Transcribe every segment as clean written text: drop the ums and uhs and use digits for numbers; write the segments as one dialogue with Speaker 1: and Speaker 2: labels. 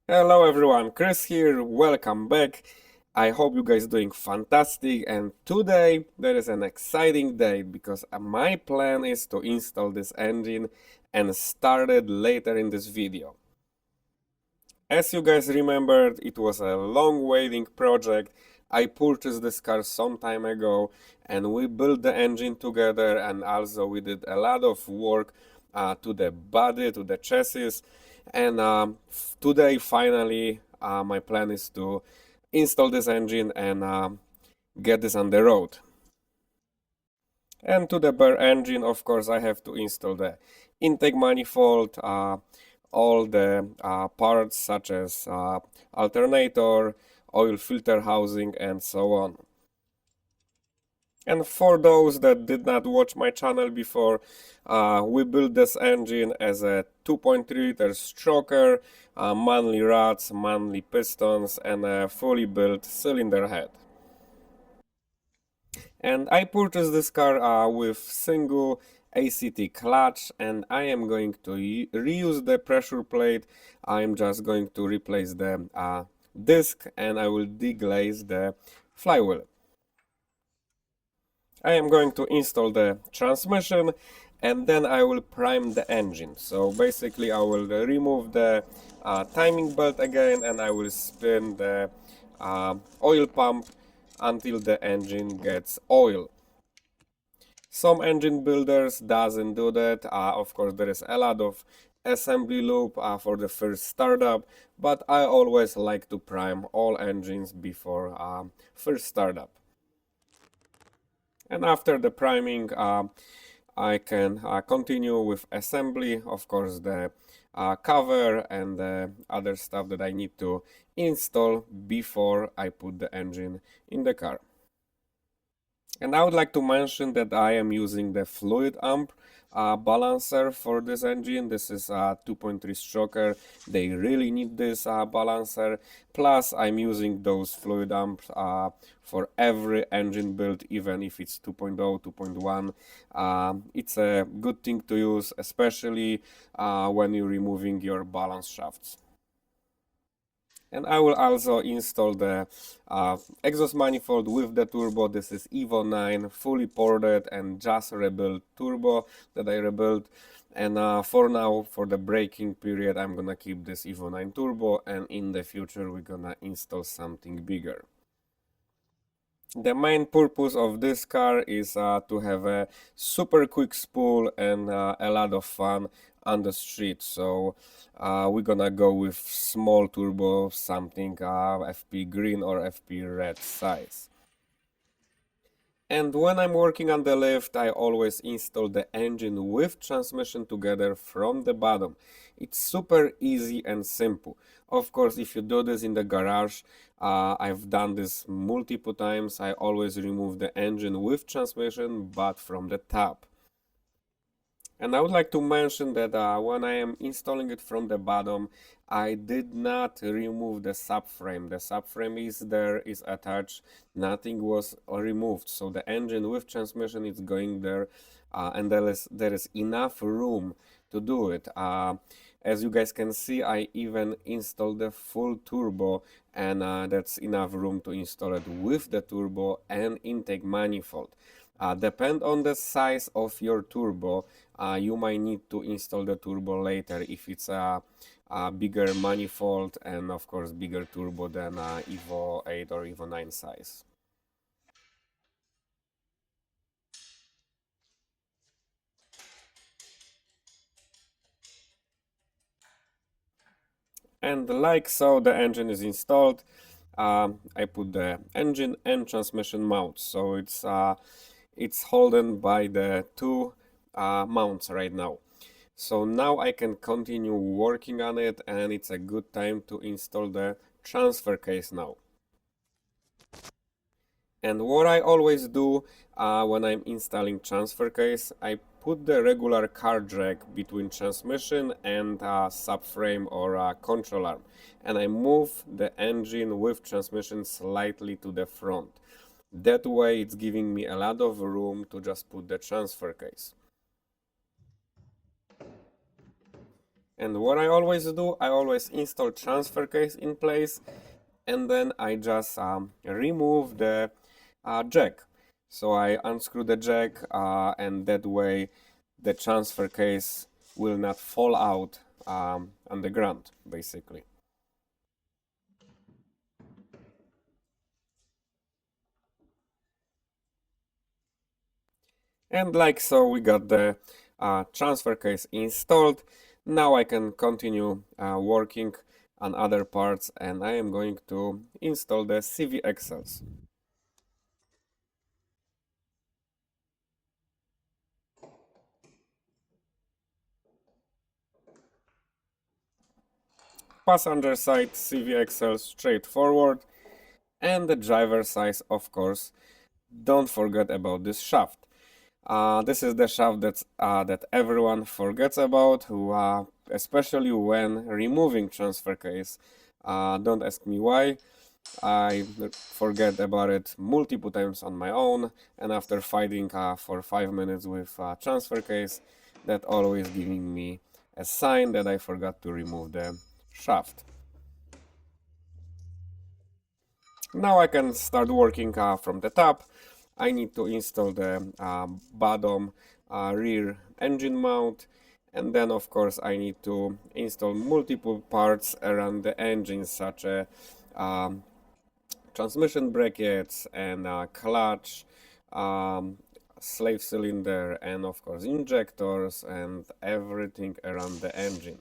Speaker 1: Hello everyone, Chris here, welcome back. I hope you guys doing fantastic, and today there is an exciting day because my plan is to install this engine and start it later in this video. As you guys remembered, it was a long waiting project. I purchased this car some time ago and we built the engine together, and also we did a lot of work to the body, to the chassis, and today finally my plan is to install this engine and get this on the road. And to the bare engine, of course, I have to install the intake manifold, all the parts such as alternator, oil filter housing, and so on. And for those that did not watch my channel before, we built this engine as a 2.3 liter stroker, manly rods, manly pistons, and a fully built cylinder head. And I purchased this car with single ACT clutch, and I am going to reuse the pressure plate. I'm just going to replace the disc, and I will deglaze the flywheel. I am going to install the transmission, and then I will prime the engine. So basically I will remove the timing belt again, and I will spin the oil pump until the engine gets oil. Some engine builders doesn't do that. Of course, there is a lot of assembly loop for the first startup, but I always like to prime all engines before first startup. And after the priming, I can continue with assembly. Of course, the cover and the other stuff that I need to install before I put the engine in the car. And I would like to mention that I am using the fluid amp balancer for this engine. This is a 2.3 stroker. They really need this balancer. Plus, I'm using those fluid amps for every engine build, even if it's 2.0, 2.1. It's a good thing to use, especially when you're removing your balance shafts. And I will also install the exhaust manifold with the turbo. This is Evo 9, fully ported and just rebuilt turbo that I rebuilt. And for now, for the braking period, I'm gonna keep this Evo 9 turbo, and in the future we're gonna install something bigger. The main purpose of this car is to have a super quick spool and a lot of fun on the street. So we're gonna go with small turbo, something FP green or FP red size. And when I'm working on the lift, I always install the engine with transmission together from the bottom. It's super easy and simple. Of course, if you do this in the garage, I've done this multiple times. I always remove the engine with transmission, but from the top. And I would like to mention that when I am installing it from the bottom, I did not remove the subframe. The subframe is there, is attached, nothing was removed. So the engine with transmission is going there, and there is enough room to do it. As you guys can see, I even installed the full turbo, and that's enough room to install it with the turbo and intake manifold. Depend on the size of your turbo, you might need to install the turbo later if it's a bigger manifold and of course bigger turbo than Evo 8 or Evo 9 size. And like so, the engine is installed. I put the engine and transmission mounts, so it's holding by the two mounts right now. So now I can continue working on it, and it's a good time to install the transfer case now. And what I always do when I'm installing transfer case, I put the regular car jack between transmission and subframe or control arm, and I move the engine with transmission slightly to the front. That way it's giving me a lot of room to just put the transfer case. And what I always do, I always install transfer case in place, and then I just remove the jack. So I unscrew the jack, and that way the transfer case will not fall out on the ground, basically. And like so, we got the transfer case installed. Now I can continue working on other parts, and I am going to install the CV axles. Passenger side CV axles straightforward, and the driver side, of course. Don't forget about this shaft. This is the shaft that everyone forgets about, who especially when removing transfer case. Don't ask me why. I forget about it multiple times on my own, and after fighting for 5 minutes with transfer case, that always giving me a sign that I forgot to remove the shaft. Now I can start working from the top. I need to install the bottom rear engine mount, and then of course I need to install multiple parts around the engine, such as transmission brackets and clutch, um, slave cylinder, and of course injectors and everything around the engine.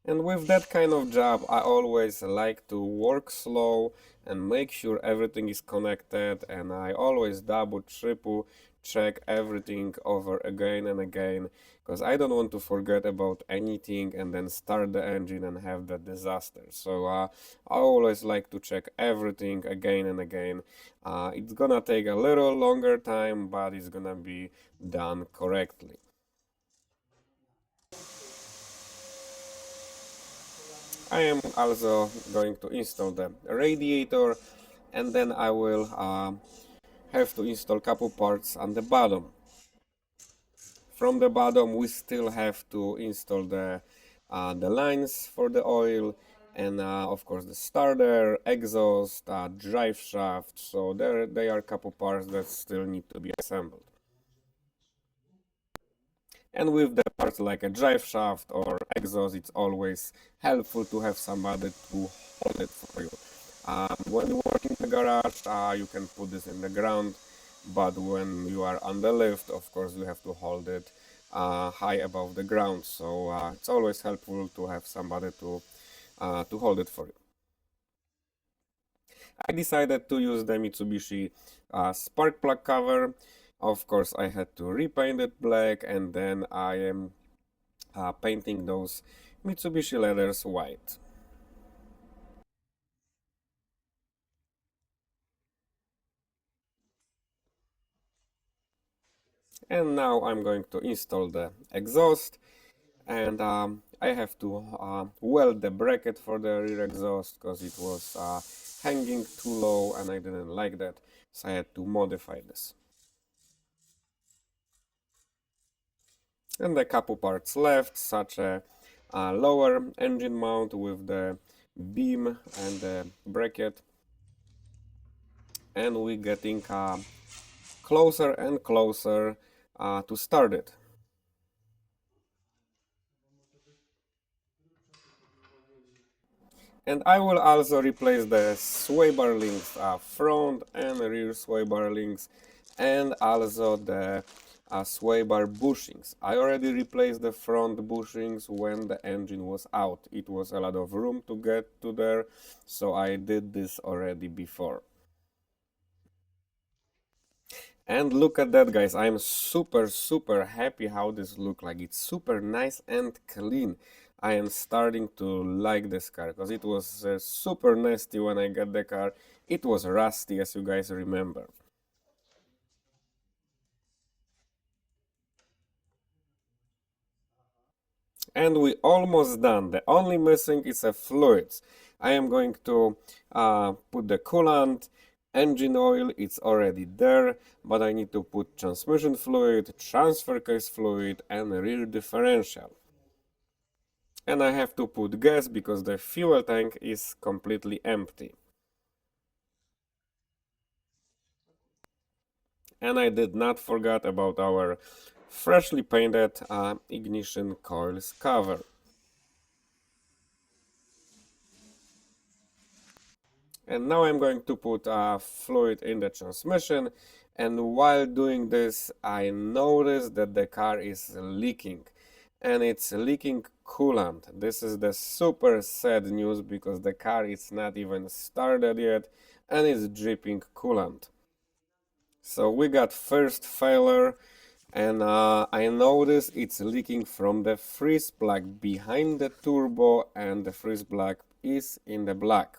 Speaker 1: And with that kind of job, I always like to work slow and make sure everything is connected, and I always double, triple check everything over again and again, because I don't want to forget about anything and then start the engine and have that disaster. So I always like to check everything again and again. It's gonna take a little longer time, but it's gonna be done correctly. I am also going to install the radiator, and then I will have to install couple parts on the bottom. From the bottom we still have to install the lines for the oil, and of course the starter, exhaust, drive shaft. So there are a couple parts that still need to be assembled. And with the parts like a drive shaft or exhaust, it's always helpful to have somebody to hold it for you. When you work in the garage, you can put this in the ground, but when you are on the lift, of course, you have to hold it high above the ground. So it's always helpful to have somebody to hold it for you. I decided to use the Mitsubishi spark plug cover. Of course, I had to repaint it black, and then I am painting those Mitsubishi letters white. And now I'm going to install the exhaust, and I have to weld the bracket for the rear exhaust because it was hanging too low and I didn't like that, so I had to modify this. And a couple parts left, such a lower engine mount with the beam and the bracket, and we're getting closer and closer to start it. And I will also replace the sway bar links, front and rear sway bar links, and also the sway bar bushings. I already replaced the front bushings when the engine was out. It was a lot of room to get to there, so I did this already before. And look at that, guys. I'm super happy how this look like. It's super nice and clean. I am starting to like this car because it was super nasty when I got the car. It was rusty, as you guys remember. And we almost done. The only missing is a fluids. I am going to put the coolant, Engine oil, it's already there, but I need to put transmission fluid, transfer case fluid, and rear differential. And I have to put gas because the fuel tank is completely empty. And I did not forget about our freshly painted ignition coils cover. And now I'm going to put fluid in the transmission, and while doing this I noticed that the car is leaking, and it's leaking coolant. This is the super sad news because the car is not even started yet and it's dripping coolant. So we got first failure, and I notice it's leaking from the freeze plug behind the turbo, and the freeze plug is in the black.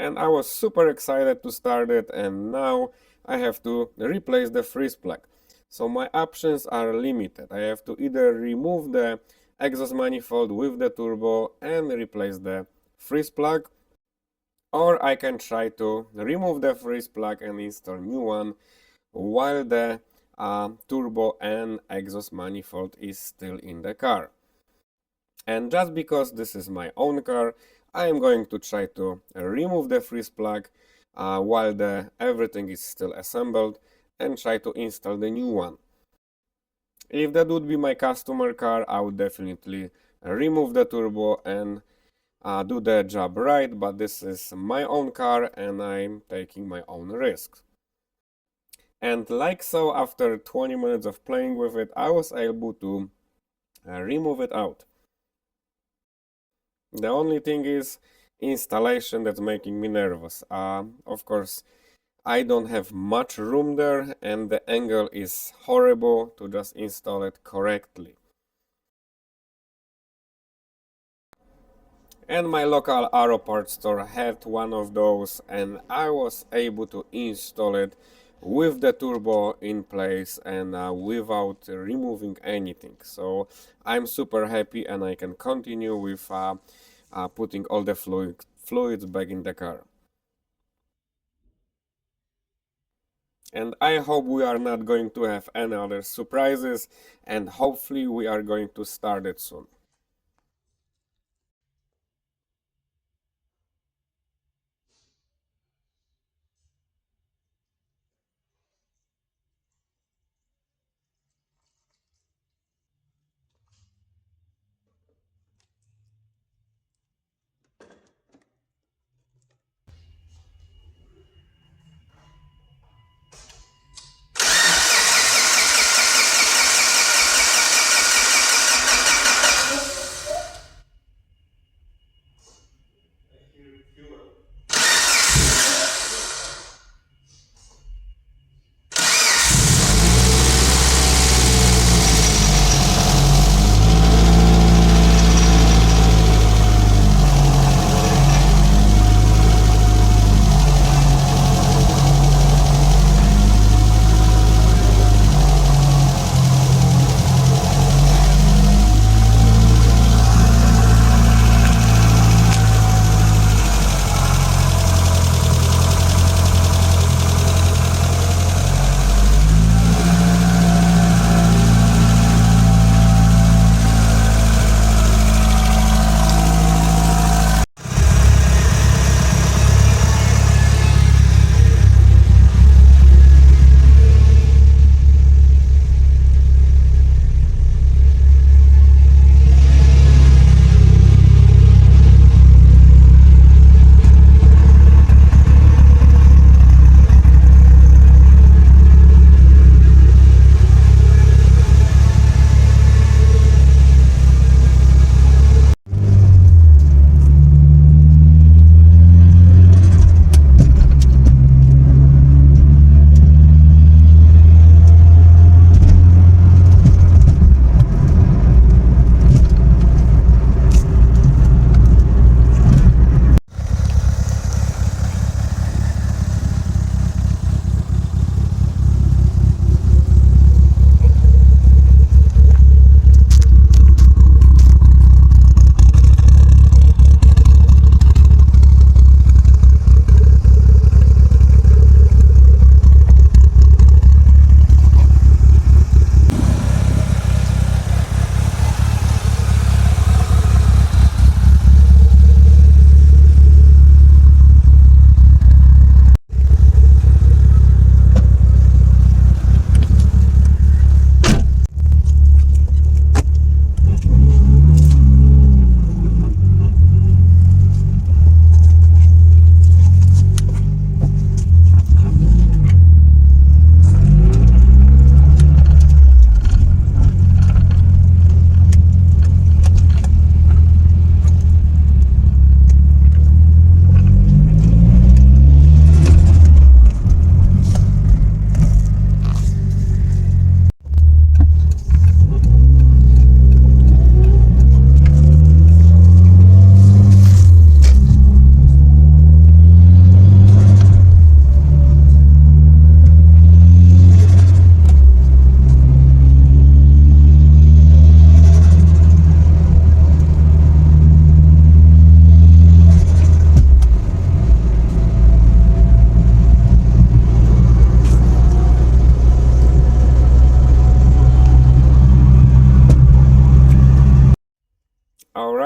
Speaker 1: And I was super excited to start it, and now I have to replace the freeze plug. So my options are limited. I have to either remove the exhaust manifold with the turbo and replace the freeze plug, or I can try to remove the freeze plug and install new one while the turbo and exhaust manifold is still in the car. And just because this is my own car, I am going to try to remove the freeze plug while everything is still assembled, and try to install the new one. If that would be my customer car, I would definitely remove the turbo and do the job right, but this is my own car and I'm taking my own risks. And like so, after 20 minutes of playing with it, I was able to remove it out. The only thing is installation that's making me nervous. Of course, I don't have much room there, and the angle is horrible to just install it correctly. And my local auto parts store had one of those, and I was able to install it with the turbo in place and without removing anything. So I'm super happy, and I can continue with putting all the fluids back in the car. And I hope we are not going to have any other surprises, and hopefully we are going to start it soon.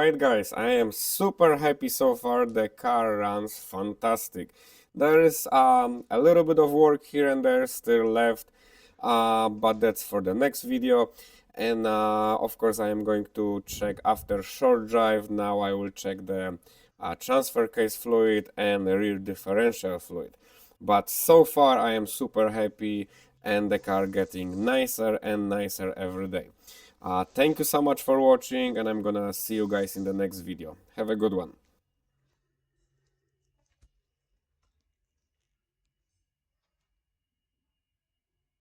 Speaker 1: Alright guys, I am super happy so far. The car runs fantastic. There is a little bit of work here and there still left, but that's for the next video. And of course I am going to check after short drive. Now I will check the transfer case fluid and the rear differential fluid. But so far I am super happy, and the car getting nicer and nicer every day. Thank you so much for watching, and I'm gonna see you guys in the next video. Have a good one.